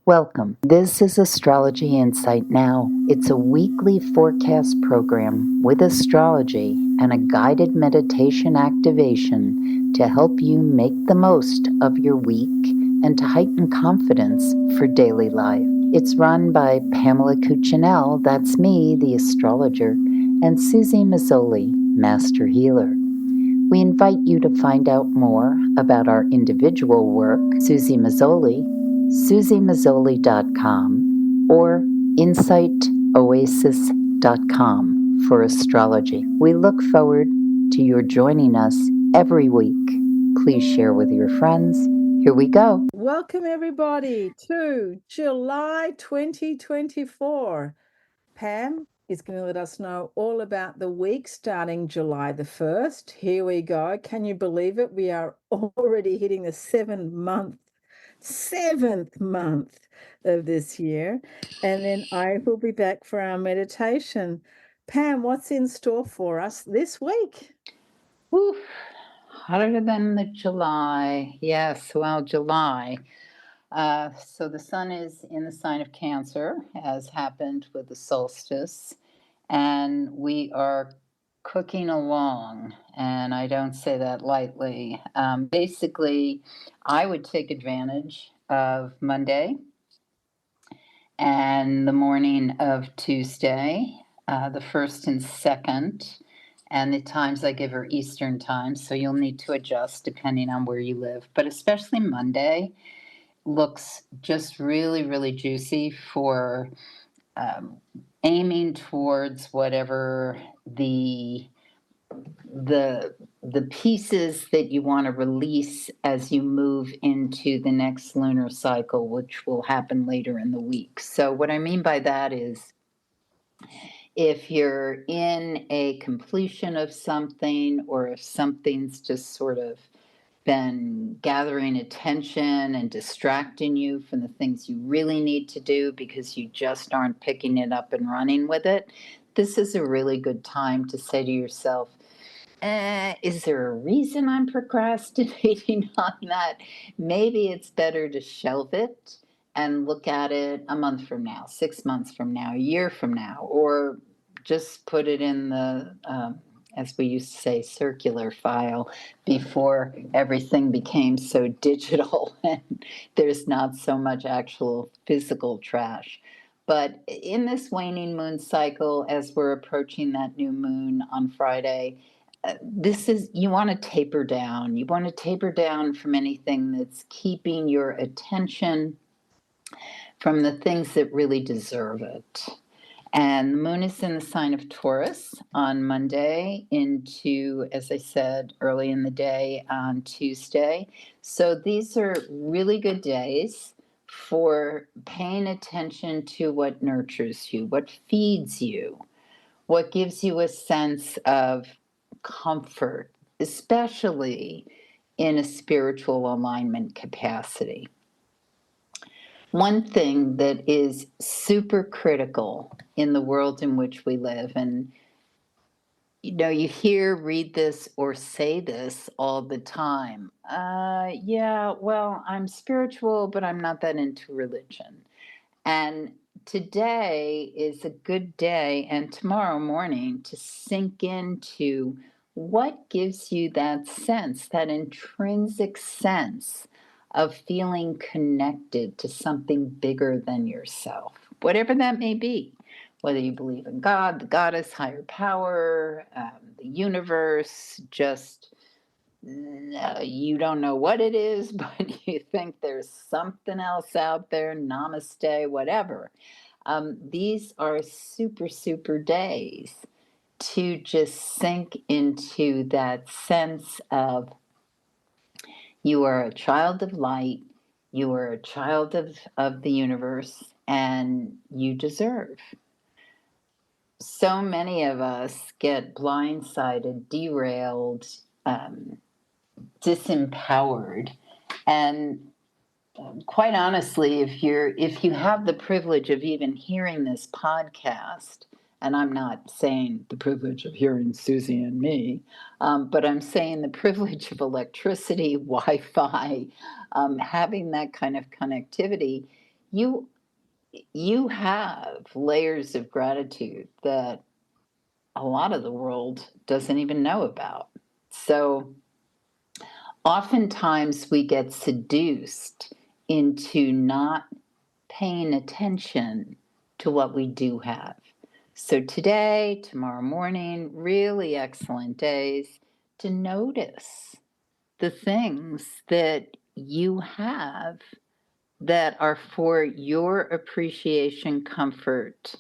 Welcome. This is Astrology Insight Now. It's a weekly forecast program with astrology and a guided meditation activation to help you make the most of your week and to heighten confidence for daily life. It's run by Pamela Cuccinell, that's me, the astrologer, and Susie Mazzoli, Master Healer. We invite you to find out more about our individual work, Susie Mazzoli, susiemazzoli.com, or insightoasis.com for astrology. We look forward to your joining us every week. Please share with your friends. Here we go. Welcome, everybody, to July 2024. Pam is going to let us know all about the week starting July the 1st. Here we go. Can you believe it? We are already hitting the seventh month of this year. And then I will be back for our meditation. Pam, what's in store for us this week? Woof. Hotter than the July. Yes, well, July. So the sun is in the sign of Cancer, as happened with the solstice, and we are cooking along. And I don't say that lightly. Basically, I would take advantage of Monday and the morning of Tuesday, the first and second. And the times I give are Eastern time, so you'll need to adjust depending on where you live. But especially Monday looks just really, really juicy for aiming towards whatever the pieces that you want to release as you move into the next lunar cycle, which will happen later in the week. So what I mean by that is if you're in a completion of something, or if something's just sort of been gathering attention and distracting you from the things you really need to do because you just aren't picking it up and running with it, this is a really good time to say to yourself, is there a reason I'm procrastinating on that? Maybe it's better to shelve it and look at it a month from now, 6 months from now, a year from now, or just put it in the, as we used to say, circular file before everything became so digital and there's not so much actual physical trash. But in this waning moon cycle, as we're approaching that new moon on Friday, this is, you want to taper down. You want to taper down from anything that's keeping your attention from the things that really deserve it. And the moon is in the sign of Taurus on Monday into, as I said, early in the day on Tuesday. So these are really good days for paying attention to what nurtures you, what feeds you, what gives you a sense of comfort, especially in a spiritual alignment capacity. One thing that is super critical in the world in which we live, and you hear, read this, or say this all the time. Yeah, well, I'm spiritual, but I'm not that into religion. And today is a good day, and tomorrow morning, to sink into what gives you that sense, that intrinsic sense of feeling connected to something bigger than yourself, whatever that may be. Whether you believe in God, the goddess, higher power, the universe, just you don't know what it is, but you think there's something else out there, namaste, whatever. These are super, super days to just sink into that sense of you are a child of light, you are a child of the universe, and you deserve. So many of us get blindsided, derailed, disempowered, and quite honestly, if you have the privilege of even hearing this podcast, and I'm not saying the privilege of hearing Susie and me, but I'm saying the privilege of electricity, Wi-Fi, having that kind of connectivity, you have layers of gratitude that a lot of the world doesn't even know about. So oftentimes we get seduced into not paying attention to what we do have. So today, tomorrow morning, really excellent days to notice the things that you have that are for your appreciation, comfort,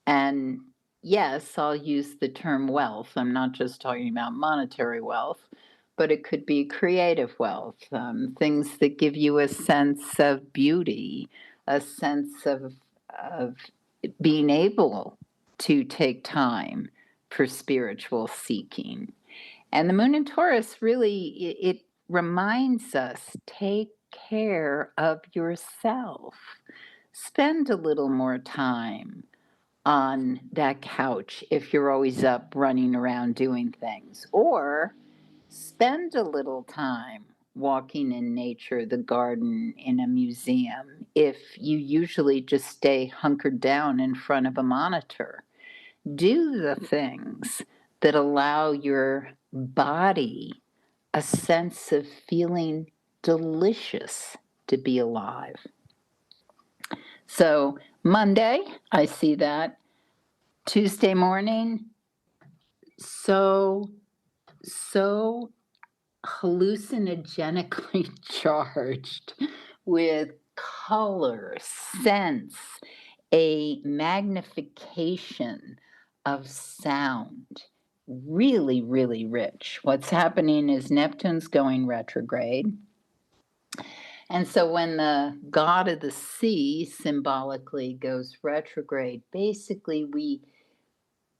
and yes, I'll use the term wealth. I'm not just talking about monetary wealth, but it could be creative wealth, things that give you a sense of beauty, a sense of being able to take time for spiritual seeking. And the moon in Taurus really it reminds us, take care of yourself. Spend a little more time on that couch if you're always up running around doing things, or spend a little time walking in nature, the garden, in a museum, if you usually just stay hunkered down in front of a monitor. Do the things that allow your body a sense of feeling delicious to be alive. So, Monday, I see that. Tuesday morning, so hallucinogenically charged with color, sense, a magnification of sound. Really, really rich. What's happening is Neptune's going retrograde. And so when the god of the sea symbolically goes retrograde, basically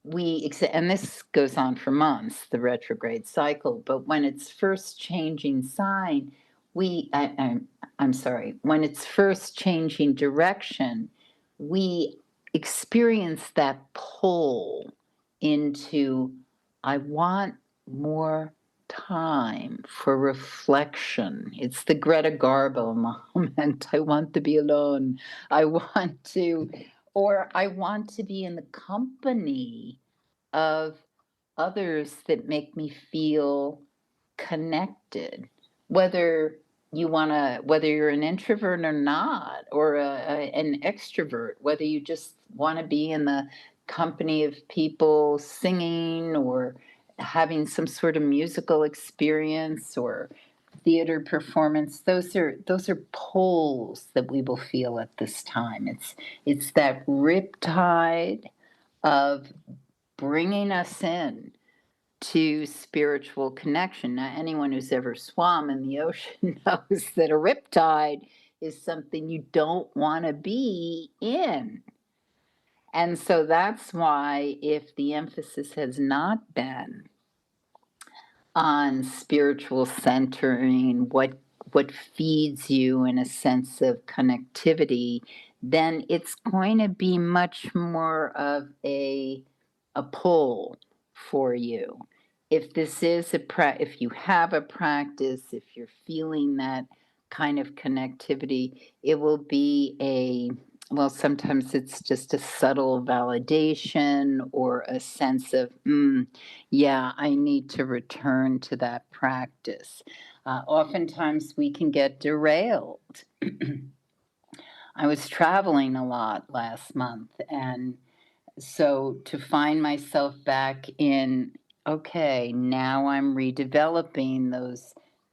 and this goes on for months, the retrograde cycle, but when it's first changing sign, I'm sorry, when it's first changing direction, we experience that pull into, I want more time for reflection. It's the Greta Garbo moment. I want to be alone. I want to or I want to be in the company of others that make me feel connected. Whether whether you're an introvert or not, or an extrovert, whether you just want to be in the company of people singing or having some sort of musical experience or theater performance, those are poles that we will feel at this time. It's that riptide of bringing us in to spiritual connection. Now, anyone who's ever swum in the ocean knows that a riptide is something you don't want to be in. And so that's why, if the emphasis has not been on spiritual centering, what feeds you in a sense of connectivity, then it's going to be much more of a pull for you. If this is if you have a practice, if you're feeling that kind of connectivity, it will be well, sometimes it's just a subtle validation or a sense of, yeah, I need to return to that practice. Oftentimes we can get derailed. I was traveling a lot last month, and so to find myself back in, okay, now I'm redeveloping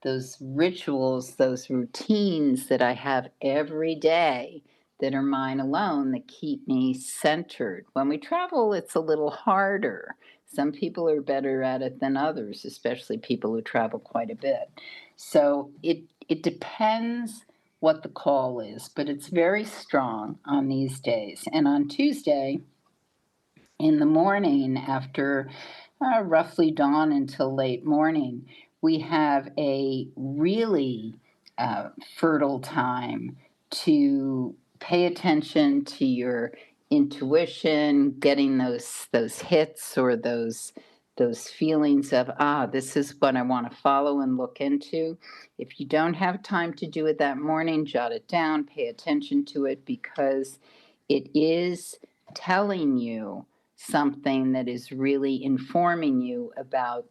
those rituals, those routines that I have every day that are mine alone that keep me centered. When we travel, it's a little harder. Some people are better at it than others, especially people who travel quite a bit. So it depends what the call is, but it's very strong on these days. And on Tuesday, in the morning, after roughly dawn until late morning, we have a really fertile time to pay attention to your intuition, getting those hits or those feelings of, this is what I want to follow and look into. If you don't have time to do it that morning, jot it down, pay attention to it, because it is telling you something that is really informing you about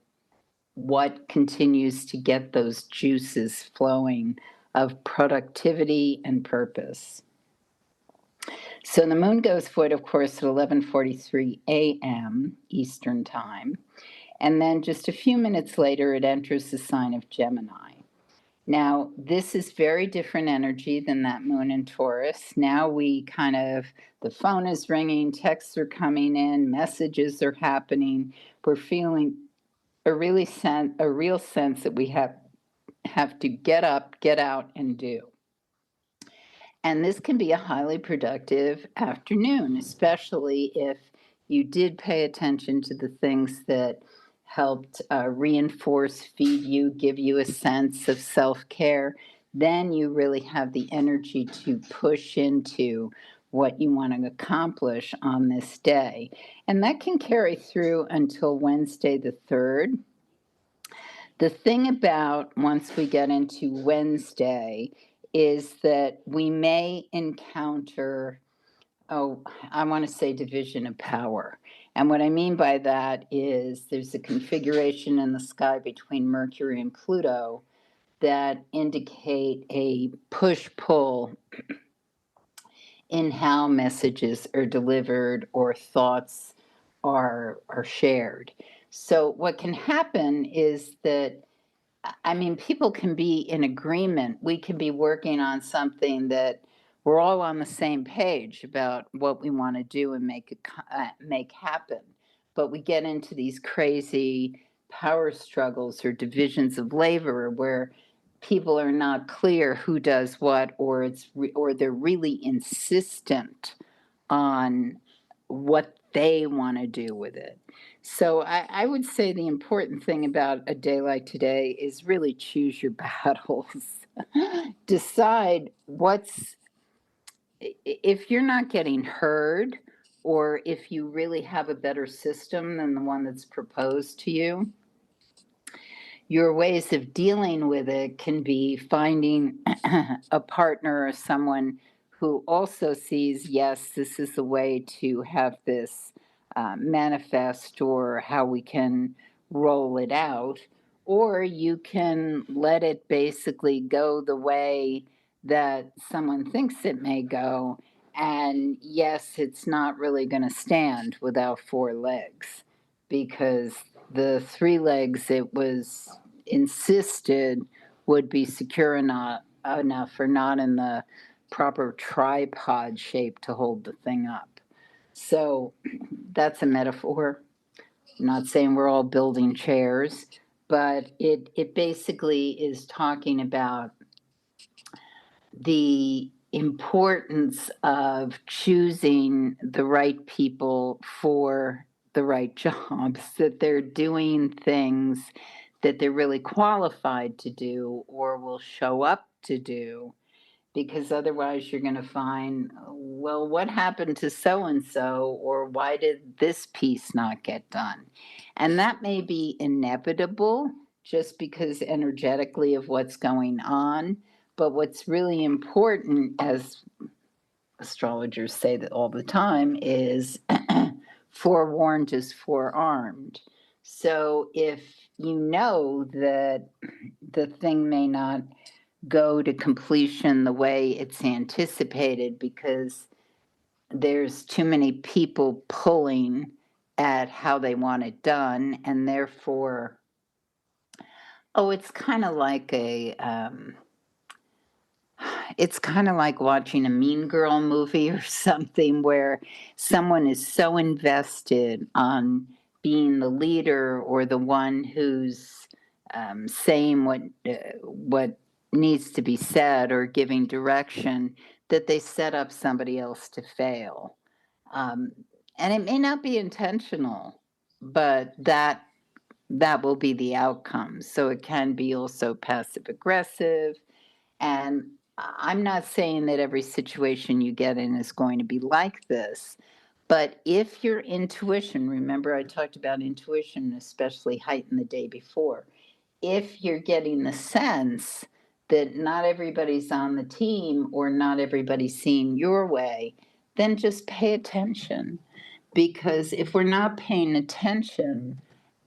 what continues to get those juices flowing of productivity and purpose. So the moon goes void, of course, at 11:43 a.m. Eastern Time, and then just a few minutes later, it enters the sign of Gemini. Now, this is very different energy than that moon in Taurus. Now the phone is ringing, texts are coming in, messages are happening. We're feeling a real sense that we have to get up, get out, and do. And this can be a highly productive afternoon, especially if you did pay attention to the things that helped reinforce, feed you, give you a sense of self care. Then you really have the energy to push into what you want to accomplish on this day. And that can carry through until Wednesday the 3rd. The thing about once we get into Wednesday is that we may encounter, I want to say division of power. And what I mean by that is there's a configuration in the sky between Mercury and Pluto that indicate a push pull in how messages are delivered or thoughts are shared. So what can happen is that, I mean, people can be in agreement. We can be working on something that we're all on the same page about what we want to do and make happen. But we get into these crazy power struggles or divisions of labor where people are not clear who does what, or they're really insistent on what they want to do with it. So I would say the important thing about a day like today is really choose your battles. Decide if you're not getting heard, or if you really have a better system than the one that's proposed to you, your ways of dealing with it can be finding a partner or someone who also sees, yes, this is a way to have this manifest, or how we can roll it out. Or you can let it basically go the way that someone thinks it may go. And yes, it's not really going to stand without four legs, because the three legs it was insisted would be secure enough, or not in the proper tripod shape to hold the thing up. So that's a metaphor. I'm not saying we're all building chairs, but it basically is talking about the importance of choosing the right people for the right jobs, that they're doing things that they're really qualified to do or will show up to do, because otherwise you're going to find, well, what happened to so and so, or why did this piece not get done? And that may be inevitable just because energetically of what's going on. But what's really important, as astrologers say that all the time, is forewarned is forearmed. So if you know that the thing may not go to completion the way it's anticipated because there's too many people pulling at how they want it done, and therefore, it's kind of like it's kind of like watching a Mean Girl movie or something, where someone is so invested on being the leader or the one who's saying what needs to be said or giving direction, that they set up somebody else to fail. Um, and it may not be intentional, but that will be the outcome. So it can be also passive aggressive. And I'm not saying that every situation you get in is going to be like this, But if your intuition, remember I talked about intuition, especially heightened the day before, if you're getting the sense that not everybody's on the team or not everybody's seeing your way, then just pay attention. Because if we're not paying attention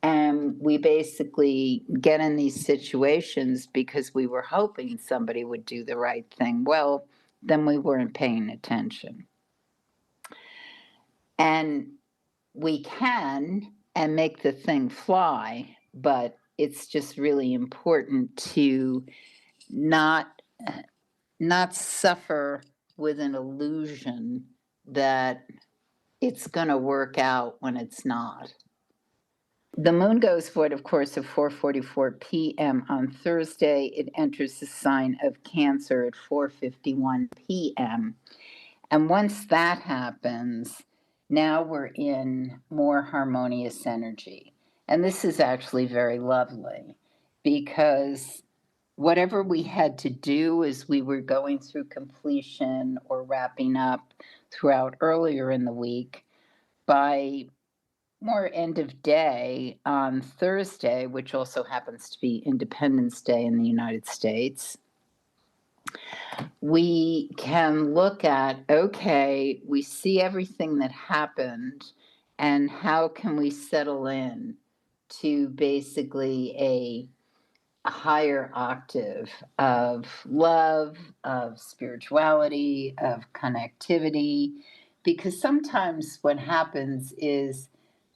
and we basically get in these situations because we were hoping somebody would do the right thing, well, then we weren't paying attention. And we can and make the thing fly, but it's just really important to not not suffer with an illusion that it's going to work out when it's not. The moon goes void, of course, at 4:44 p.m. on Thursday. It enters the sign of Cancer at 4:51 p.m. And once that happens, now we're in more harmonious energy. And this is actually very lovely because whatever we had to do as we were going through completion or wrapping up throughout earlier in the week, by more end of day on Thursday, which also happens to be Independence Day in the United States, we can look at, okay, we see everything that happened, and how can we settle in to basically a higher octave of love, of spirituality, of connectivity. Because sometimes what happens is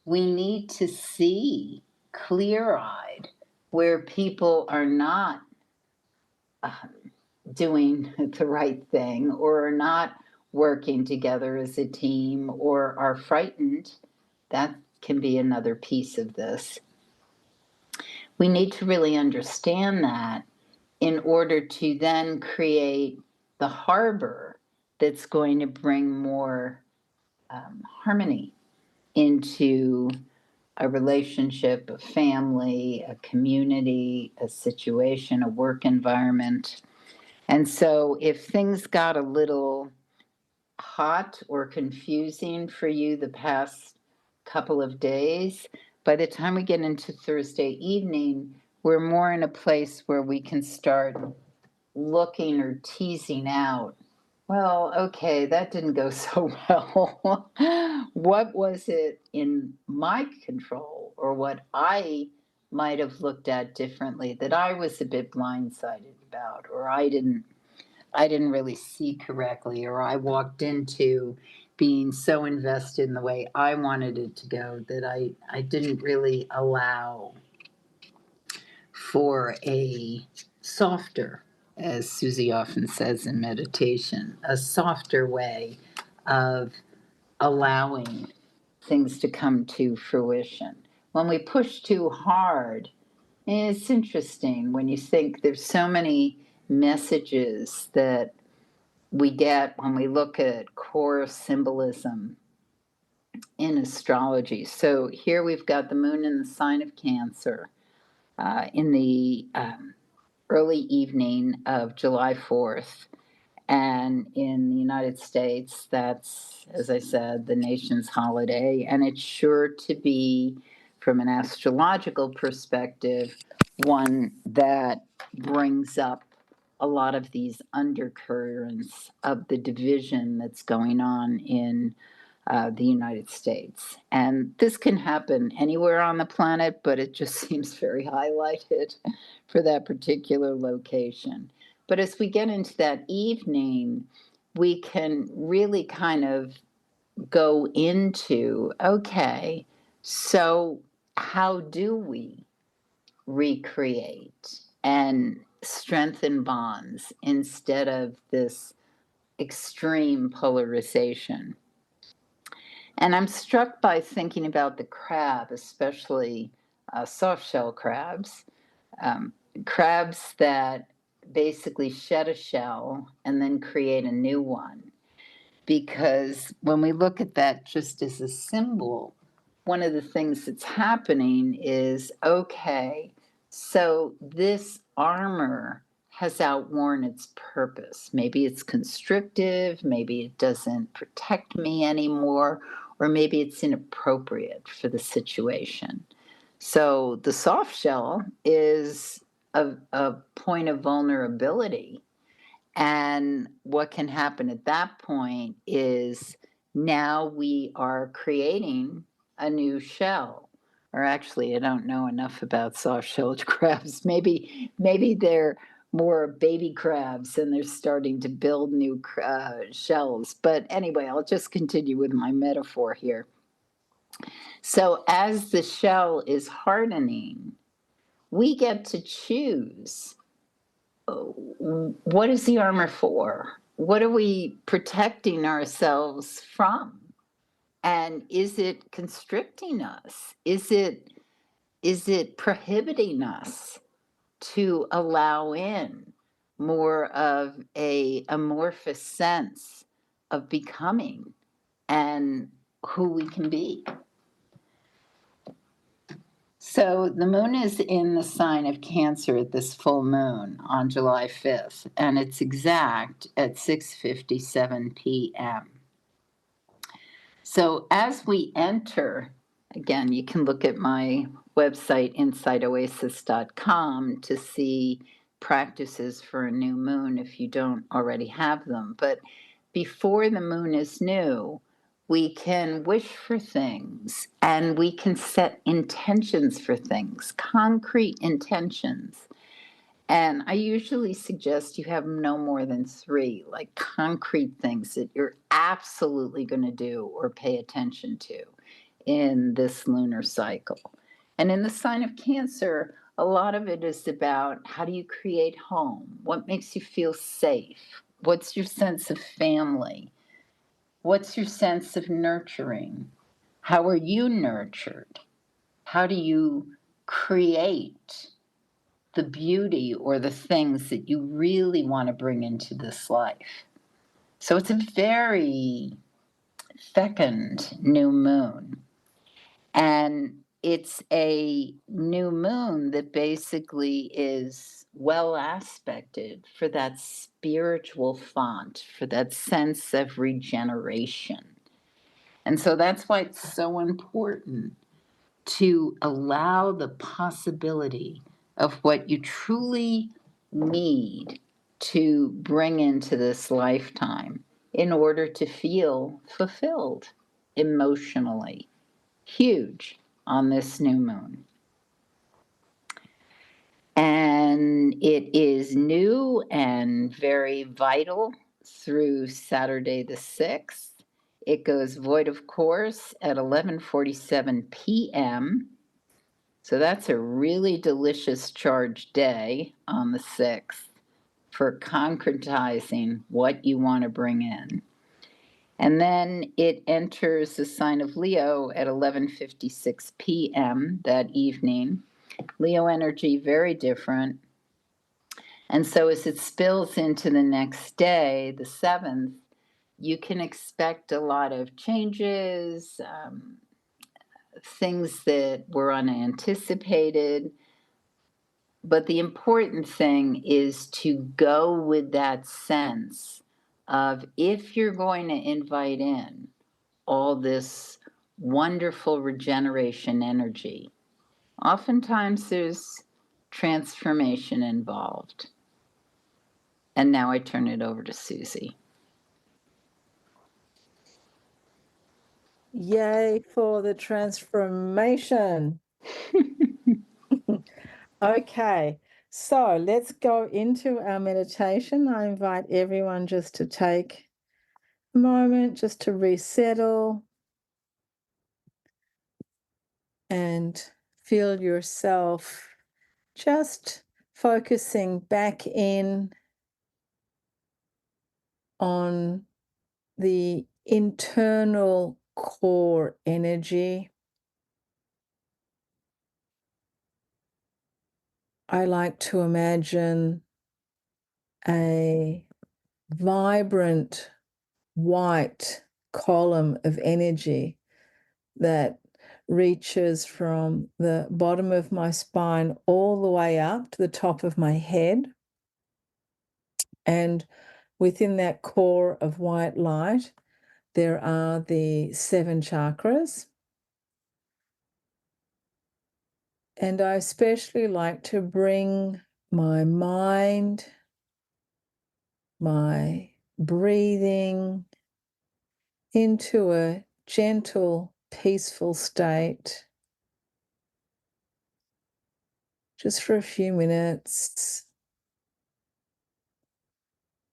we need to see clear eyed where people are not doing the right thing or are not working together as a team or are frightened. That can be another piece of this. We need to really understand that in order to then create the harbor that's going to bring more harmony into a relationship, a family, a community, a situation, a work environment. And so if things got a little hot or confusing for you the past couple of days, by the time we get into Thursday evening, we're more in a place where we can start looking or teasing out, well, okay, that didn't go so well. What was it in my control or what I might have looked at differently that I was a bit blindsided about, or I didn't really see correctly, or I walked into being so invested in the way I wanted it to go that I didn't really allow for a softer, as Susie often says in meditation, a softer way of allowing things to come to fruition. When we push too hard, it's interesting when you think there's so many messages that we get when we look at core symbolism in astrology. So here we've got the moon in the sign of Cancer in the early evening of July 4th. And in the United States, that's, as I said, the nation's holiday. And it's sure to be, from an astrological perspective, one that brings up a lot of these undercurrents of the division that's going on in the United States. And this can happen anywhere on the planet, but it just seems very highlighted for that particular location. But as we get into that evening, we can really kind of go into, okay, so how do we recreate and strengthen bonds instead of this extreme polarization? And I'm struck by thinking about the crab, especially soft shell crabs, um, crabs that basically shed a shell and then create a new one. Because when we look at that just as a symbol, one of the things that's happening is, okay, so this armor has outworn its purpose. Maybe it's constrictive, maybe it doesn't protect me anymore, or maybe it's inappropriate for the situation. So the soft shell is a point of vulnerability. And what can happen at that point is now we are creating a new shell. Or actually, I don't know enough about soft-shelled crabs. Maybe they're more baby crabs and they're starting to build new shells. But anyway, I'll just continue with my metaphor here. So as the shell is hardening, we get to choose, what is the armor for? What are we protecting ourselves from? And is it constricting us? Is it prohibiting us to allow in more of a amorphous sense of becoming and who we can be? So the moon is in the sign of Cancer at this full moon on July 5th, and it's exact at 6:57 p.m. So as we enter, again, you can look at my website, insideoasis.com, to see practices for a new moon if you don't already have them. But before the moon is new, we can wish for things and we can set intentions for things, concrete intentions. And I usually suggest you have no more than three, like concrete things that you're absolutely going to do or pay attention to in this lunar cycle. And in the sign of Cancer, a lot of it is about how do you create home? What makes you feel safe? What's your sense of family? What's your sense of nurturing? How are you nurtured? How do you create the beauty or the things that you really want to bring into this life? So it's a very fecund new moon. And it's a new moon that basically is well aspected for that spiritual font, for that sense of regeneration. And so that's why it's so important to allow the possibility of what you truly need to bring into this lifetime in order to feel fulfilled emotionally. Huge on this new moon. And it is new and very vital through Saturday the 6th. It goes void of course at 11:47 p.m. So that's a really delicious charged day on the 6th for concretizing what you want to bring in. And then it enters the sign of Leo at 11:56 p.m. that evening. Leo energy, very different. And so as it spills into the next day, the 7th, you can expect a lot of changes, things that were unanticipated. But the important thing is to go with that sense of, if you're going to invite in all this wonderful regeneration energy, oftentimes there's transformation involved. And now I turn it over to Susie. Yay for the transformation. Okay, so let's go into our meditation. I invite everyone just to take a moment just to resettle and feel yourself just focusing back in on the internal core energy. I like to imagine a vibrant white column of energy that reaches from the bottom of my spine all the way up to the top of my head. And within that core of white light, There are the 7 chakras. And I especially like to bring my mind, my breathing into a gentle, peaceful state just for a few minutes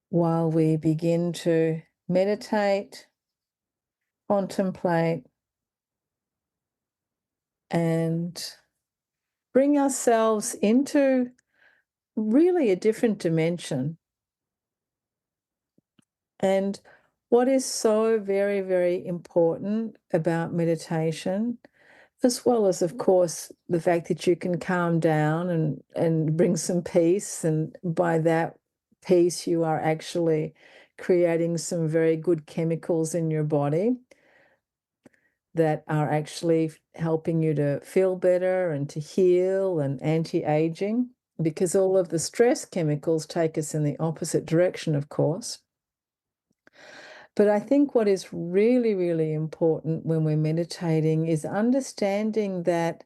while we begin to meditate, contemplate, and bring ourselves into really a different dimension. And what is so very, very important about meditation, as well as, of course, the fact that you can calm down and bring some peace, and by that peace, you are actually creating some very good chemicals in your body that are actually helping you to feel better and to heal and anti-aging, because all of the stress chemicals take us in the opposite direction, of course. But I think what is really, really important when we're meditating is understanding that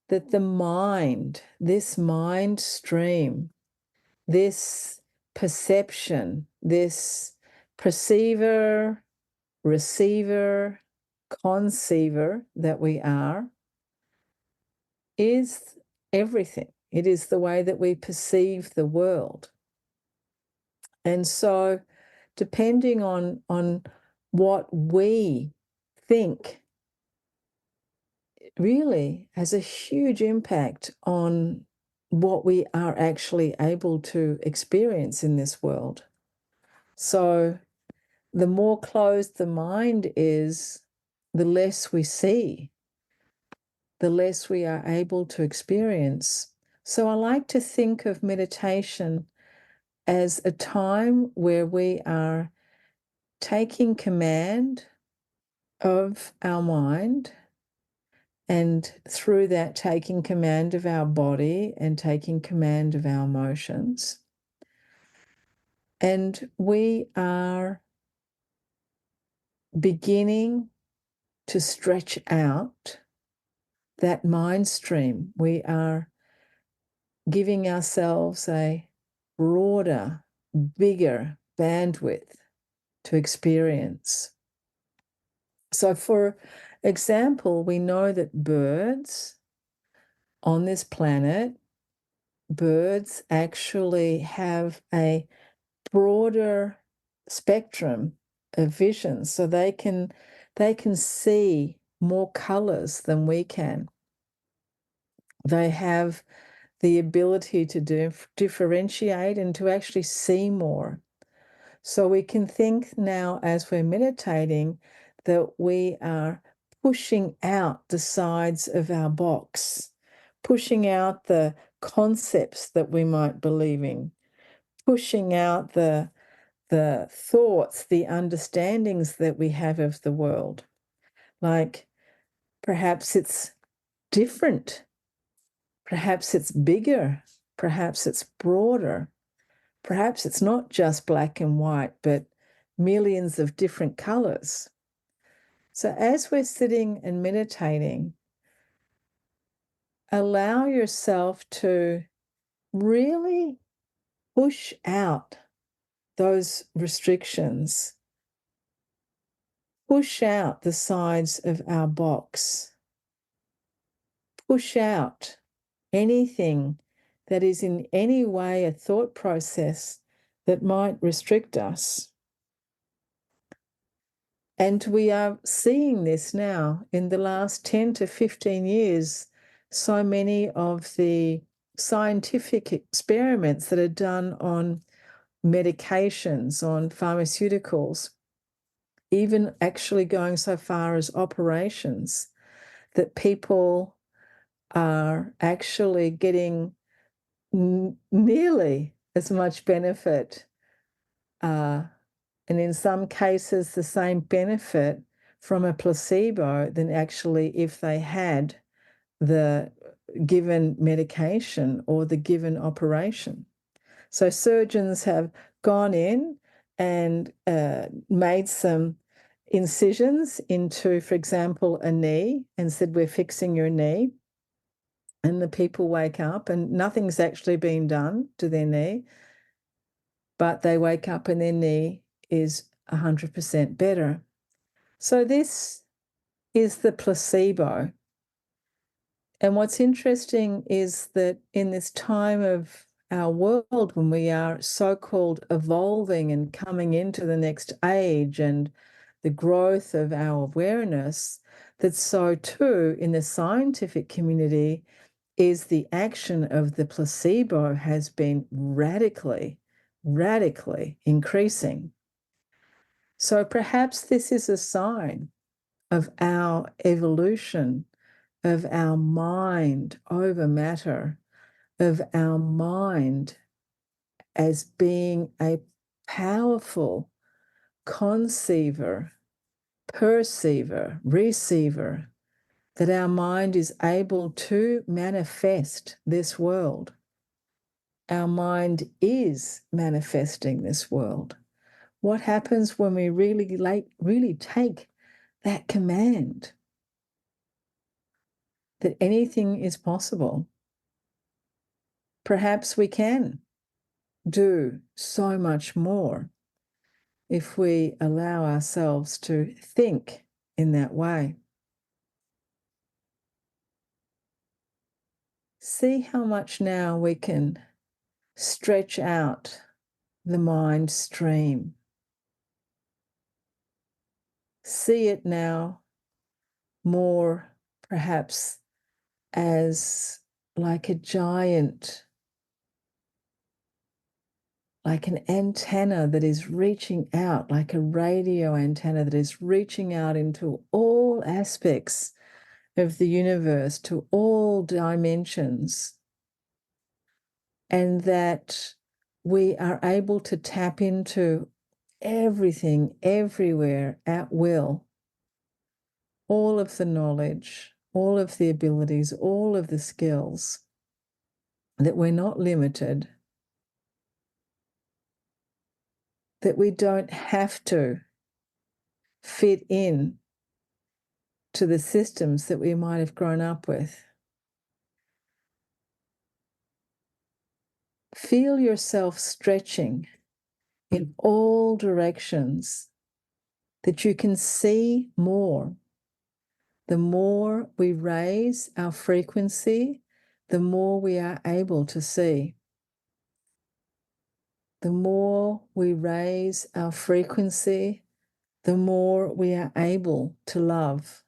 the mind, this mind stream, this perception, this perceiver, receiver, conceiver that we are, is everything. It is the way that we perceive the world. And so depending on what we think really has a huge impact on what we are actually able to experience in this world. So the more closed the mind is, the less we see, the less we are able to experience. So I like to think of meditation as a time where we are taking command of our mind, and through that taking command of our body and taking command of our emotions. And we are beginning to stretch out that mind stream. We are giving ourselves a broader, bigger bandwidth to experience. So for example, we know that birds on this planet, birds actually have a broader spectrum of vision, so they can see more colors than we can. They have the ability to differentiate and to actually see more. So we can think now, as we're meditating, that we are pushing out the sides of our box, pushing out the concepts that we might believe in, pushing out the thoughts, the understandings that we have of the world. Like perhaps it's different, perhaps it's bigger, perhaps it's broader, perhaps it's not just black and white, but millions of different colors. So as we're sitting and meditating, allow yourself to really push out those restrictions, push out the sides of our box, push out anything that is in any way a thought process that might restrict us. And we are seeing this now in the last 10 to 15 years. So many of the scientific experiments that are done on medications, on pharmaceuticals, even actually going so far as operations, that people are actually getting nearly as much benefit, and in some cases the same benefit from a placebo than actually if they had the given medication or the given operation. So surgeons have gone in and made some incisions into, for example, a knee and said, we're fixing your knee. And the people wake up and nothing's actually been done to their knee, but they wake up and their knee is 100% better. So this is the placebo. And what's interesting is that in this time of our world, when we are so-called evolving and coming into the next age and the growth of our awareness, that so too in the scientific community is the action of the placebo has been radically increasing. So perhaps this is a sign of our evolution, of our mind over matter, of our mind as being a powerful conceiver, perceiver, receiver, that our mind is able to manifest this world. Our mind is manifesting this world. What happens when we really take that command that anything is possible? Perhaps we can do so much more if we allow ourselves to think in that way. See how much now we can stretch out the mind stream. See it now more perhaps as like a giant, like an antenna that is reaching out, like a radio antenna that is reaching out into all aspects of the universe, to all dimensions, and that we are able to tap into everything, everywhere, at will, all of the knowledge, all of the abilities, all of the skills, that we're not limited, that we don't have to fit in to the systems that we might have grown up with. Feel yourself stretching in all directions, that you can see more. The more we raise our frequency, the more we are able to see. The more we raise our frequency, the more we are able to love.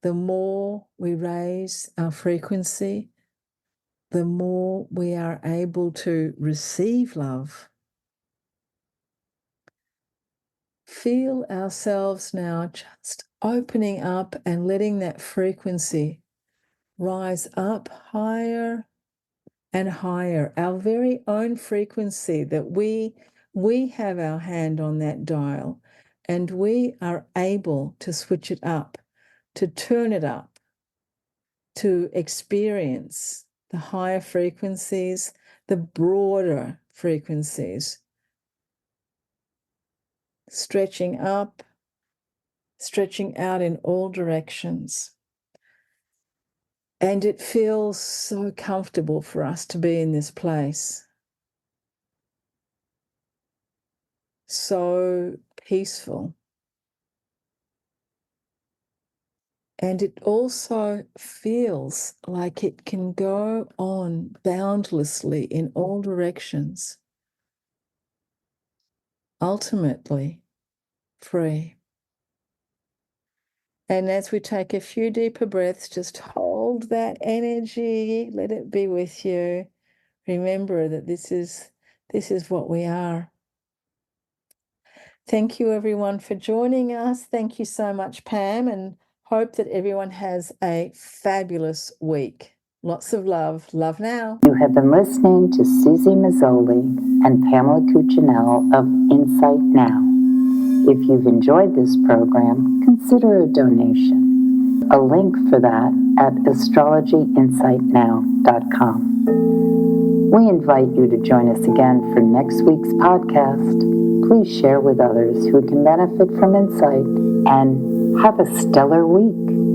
The more we raise our frequency, the more we are able to receive love. Feel ourselves now just opening up and letting that frequency rise up higher and higher, our very own frequency, that we have our hand on that dial and we are able to switch it up, to turn it up, to experience the higher frequencies, the broader frequencies, stretching up, stretching out in all directions. And it feels so comfortable for us to be in this place. So peaceful. And it also feels like it can go on boundlessly in all directions. Ultimately free. And as we take a few deeper breaths, just hold that energy, let it be with you. Remember that this is what we are. Thank you everyone for joining us. Thank you so much, Pam, and hope that everyone has a fabulous week. Lots of love. Love now. You have been listening to Susie Mazzoli and Pamela Cuccinell of Insight Now. If you've enjoyed this program, consider a donation. A link for that at astrologyinsightnow.com. We invite you to join us again for next week's podcast. please share with others who can benefit from insight, and have a stellar week.